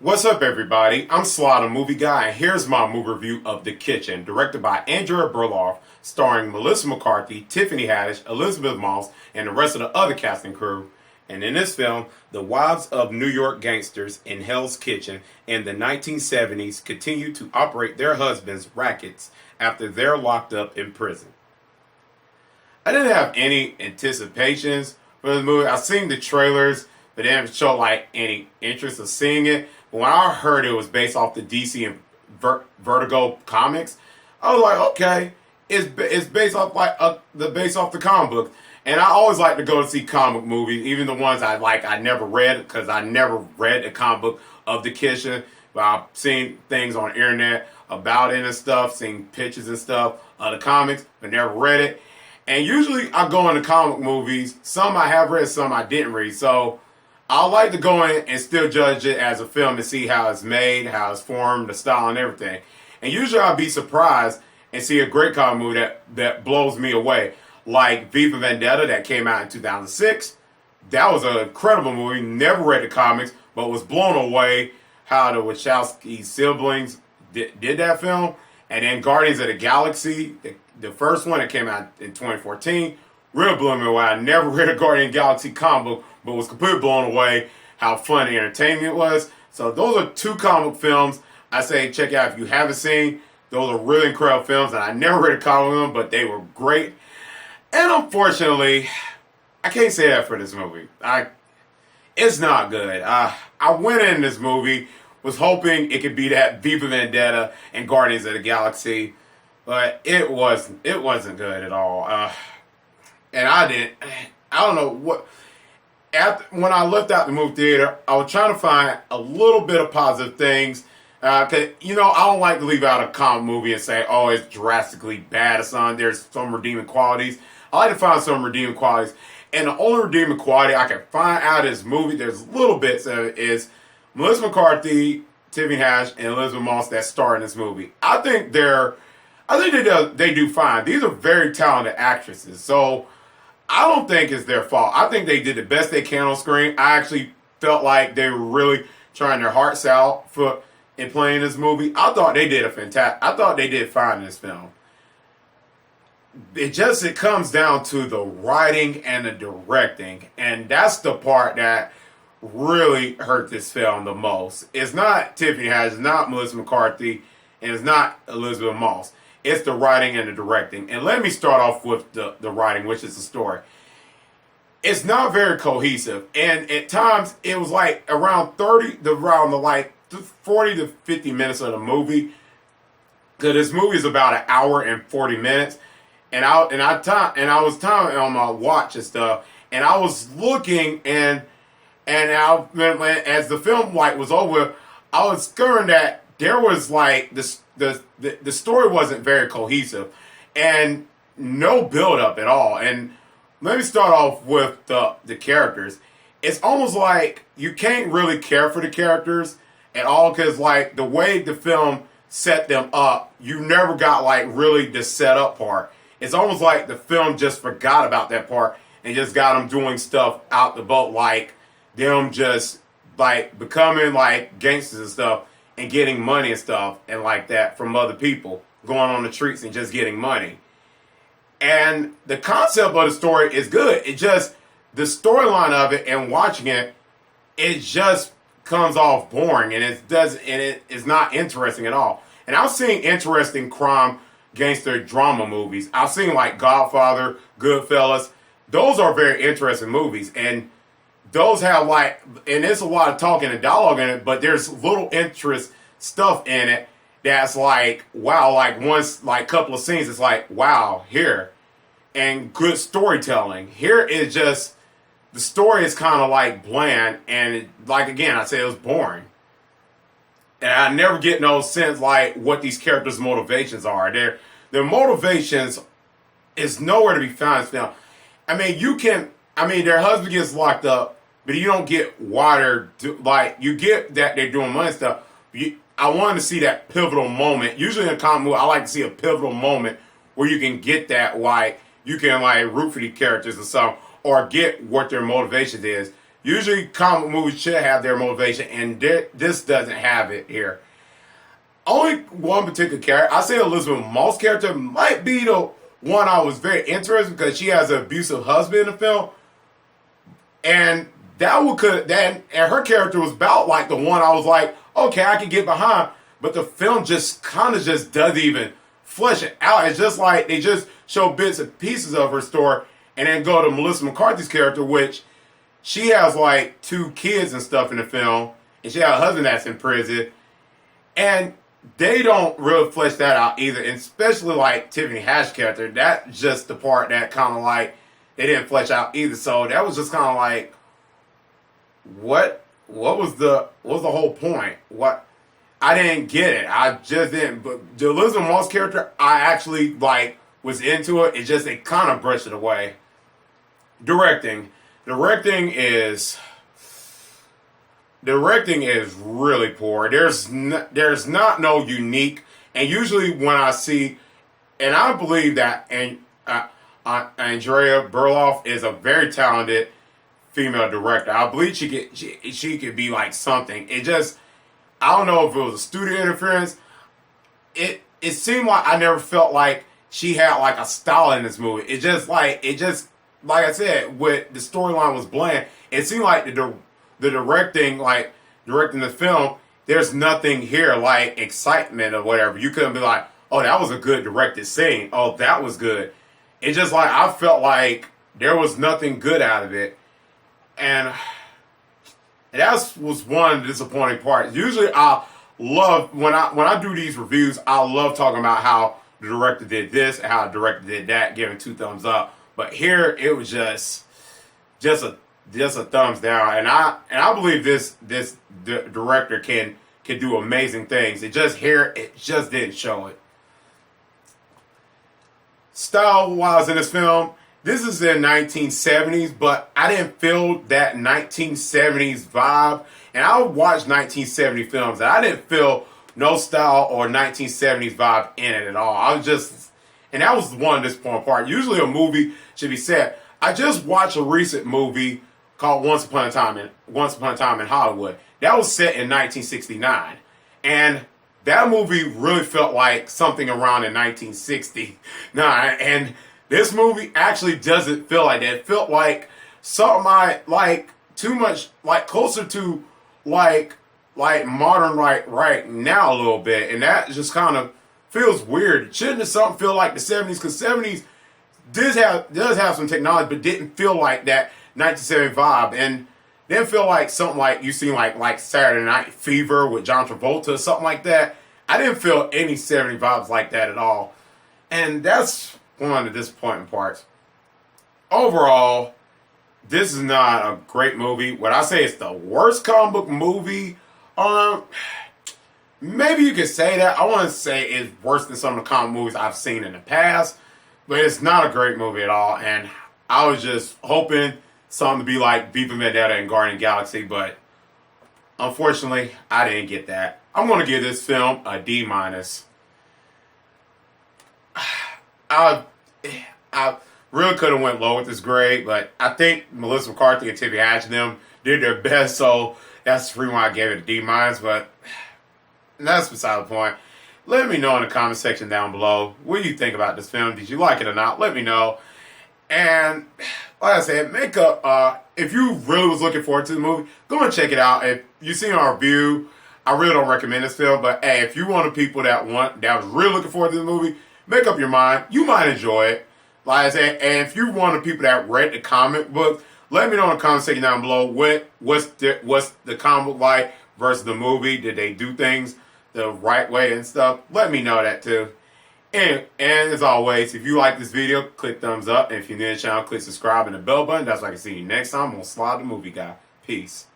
What's up, everybody? I'm Sly The Movie Guy, and here's my movie review of The Kitchen, directed by Andrea Berloff, starring Melissa McCarthy, Tiffany Haddish, Elisabeth Moss, and the rest of the other casting crew. And in this film, the wives of New York gangsters in Hell's Kitchen in the 1970s continue to operate their husbands' rackets after they're locked up in prison. I didn't have any anticipations for the movie. I've seen the trailers, but they didn't show like any interest of seeing it. But when I heard it was based off the DC and Vertigo comics, I was like, okay, it's based off the comic book. And I always like to go to see comic movies, even the ones I never read, because I never read the comic book of The Kitchen. But I've seen things on the internet about it and stuff, seen pictures and stuff of the comics, but never read it. And usually I go into comic movies. Some I have read, some I didn't read. So I like to go in and still judge it as a film and see how it's made, how it's formed, the style and everything. And usually I'll be surprised and see a great comic movie that blows me away. Like V for Vendetta that came out in 2006. That was an incredible movie. Never read the comics, but was blown away how the Wachowski siblings did that film. And then Guardians of the Galaxy, the first one that came out in 2014, really blew me away. I never read a Guardian Galaxy comic book, but was completely blown away how fun and entertaining it was. So those are two comic films I say check out if you haven't seen. Those are really incredible films, and I never read a comic of them, but they were great. And unfortunately, I can't say that for this movie. It's not good. I went in this movie, was hoping it could be that V for Vendetta and Guardians of the Galaxy, but it wasn't good at all. And I don't know what. When I left out the movie theater, I was trying to find a little bit of positive things. Cause I don't like to leave out a comic movie and say, oh, it's drastically bad or something. There's some redeeming qualities. I like to find some redeeming qualities. And the only redeeming quality I can find out of this movie, there's little bits of it, is Melissa McCarthy, Tiffany Haddish, and Elisabeth Moss that star in this movie. I think they do fine. These are very talented actresses. So I don't think it's their fault. I think they did the best they can on screen. I actually felt like they were really trying their hearts out in playing this movie. I thought they did fine in this film. It comes down to the writing and the directing, and that's the part that really hurt this film the most. It's not Tiffany Haddish, it's not Melissa McCarthy, and it's not Elisabeth Moss. It's the writing and the directing. And let me start off with the writing, which is the story. It's not very cohesive. And at times, it was like around 40 to 50 minutes of the movie. Because this movie is about an hour and 40 minutes. And I was time on my watch and stuff. And I was looking as the film was over, I was discovering that there was like the story wasn't very cohesive and no build up at all. And let me start off with the characters. It's almost like you can't really care for the characters at all because like the way the film set them up, you never got like really the setup part. It's almost like the film just forgot about that part and just got them doing stuff out the boat, like them just like becoming like gangsters and stuff and getting money and stuff and like that from other people, going on the streets and just getting money. And the concept of the story is good. It just, the storyline of it and watching it, it just comes off boring and it is not interesting at all. And I've seen interesting crime gangster drama movies. I've seen like Godfather, Goodfellas. Those are very interesting movies. And those have like, and there's a lot of talking and dialogue in it, but there's little interest stuff in it that's like, wow, like once, like couple of scenes, it's like, wow, here. And good storytelling. Here is just, the story is kind of like bland, and again, I say it was boring. And I never get no sense like what these characters' motivations are. Their motivations is nowhere to be found in this film. Their husband gets locked up, but you don't get water. You get that they're doing money stuff. I wanted to see that pivotal moment. Usually in a comic movie, I like to see a pivotal moment where you can get that, like, you can, like, root for these characters or something, or get what their motivations is. Usually comic movies should have their motivation, and this doesn't have it here. Only one particular character, I say Elisabeth Moss character might be the one I was very interested because she has an abusive husband in the film. And and her character was about like the one I was like, okay, I can get behind. But the film just kind of just doesn't even flesh it out. It's just like they just show bits and pieces of her story and then go to Melissa McCarthy's character, which she has like 2 kids and stuff in the film. And she has a husband that's in prison. And they don't really flesh that out either. And especially like Tiffany Haddish's character. That's just the part that kind of like they didn't flesh out either. So that was just kind of like, what was the whole point? What? I didn't get it. I just didn't. But the Elisabeth Moss character, I actually like was into it. It kind of brushed it away. Directing is really poor. There's not no unique. And usually when I see, and I believe that Andrea Berloff is a very talented female director. I believe she could be like something. I don't know if it was a studio interference. It seemed like I never felt like she had like a style in this movie. It just like I said, with the storyline was bland. It seemed like the directing the film, there's nothing here like excitement or whatever. You couldn't be like, oh, that was a good directed scene. Oh, that was good. It's just like I felt like there was nothing good out of it. And that was one disappointing part. Usually I love, when I do these reviews, I love talking about how the director did this and how the director did that, giving 2 thumbs up. But here it was just a thumbs down. And I believe this director can do amazing things. It just didn't show it. Style-wise in this film, this is in 1970s, but I didn't feel that 1970s vibe. And I watched 1970 films, and I didn't feel no style or 1970s vibe in it at all. And that was one disappointing part. Usually a movie should be set. I just watched a recent movie called Once Upon a Time in Hollywood. That was set in 1969. And that movie really felt like something around in 1969. And this movie actually doesn't feel like that. It felt like something like too much, like closer to like modern right now a little bit. And that just kind of feels weird. Shouldn't something feel like the 70s? Because 70s does have some technology, but didn't feel like that 1970 vibe. And didn't feel like something like you seen like Saturday Night Fever with John Travolta or something like that. I didn't feel any 70 vibes like that at all. And that's one of the disappointing parts. Overall, this is not a great movie. Would I say it's the worst comic book movie? Maybe you could say that. I want to say it's worse than some of the comic movies I've seen in the past. But it's not a great movie at all. And I was just hoping something to be like V for Vendetta and Guardian of the Galaxy. But unfortunately, I didn't get that. I'm going to give this film a D-. I really could have went low with this grade, but I think Melissa McCarthy and Tiffany Haddish and them did their best, so that's the reason why I gave it a D-. But that's beside the point. Let me know in the comment section down below what do you think about this film. Did you like it or not? Let me know. And like I said, if you really was looking forward to the movie, go and check it out. If you've seen our review, I really don't recommend this film, but hey, if you're one of the people that was really looking forward to the movie, make up your mind. You might enjoy it. Like I said, and if you're one of the people that read the comic book, let me know in the comment section down below what's the comic book like versus the movie. Did they do things the right way and stuff? Let me know that too. And as always, if you like this video, click thumbs up. And if you're new to the channel, click subscribe and the bell button. That's why I can see you next time on Sly the Movie Guy. Peace.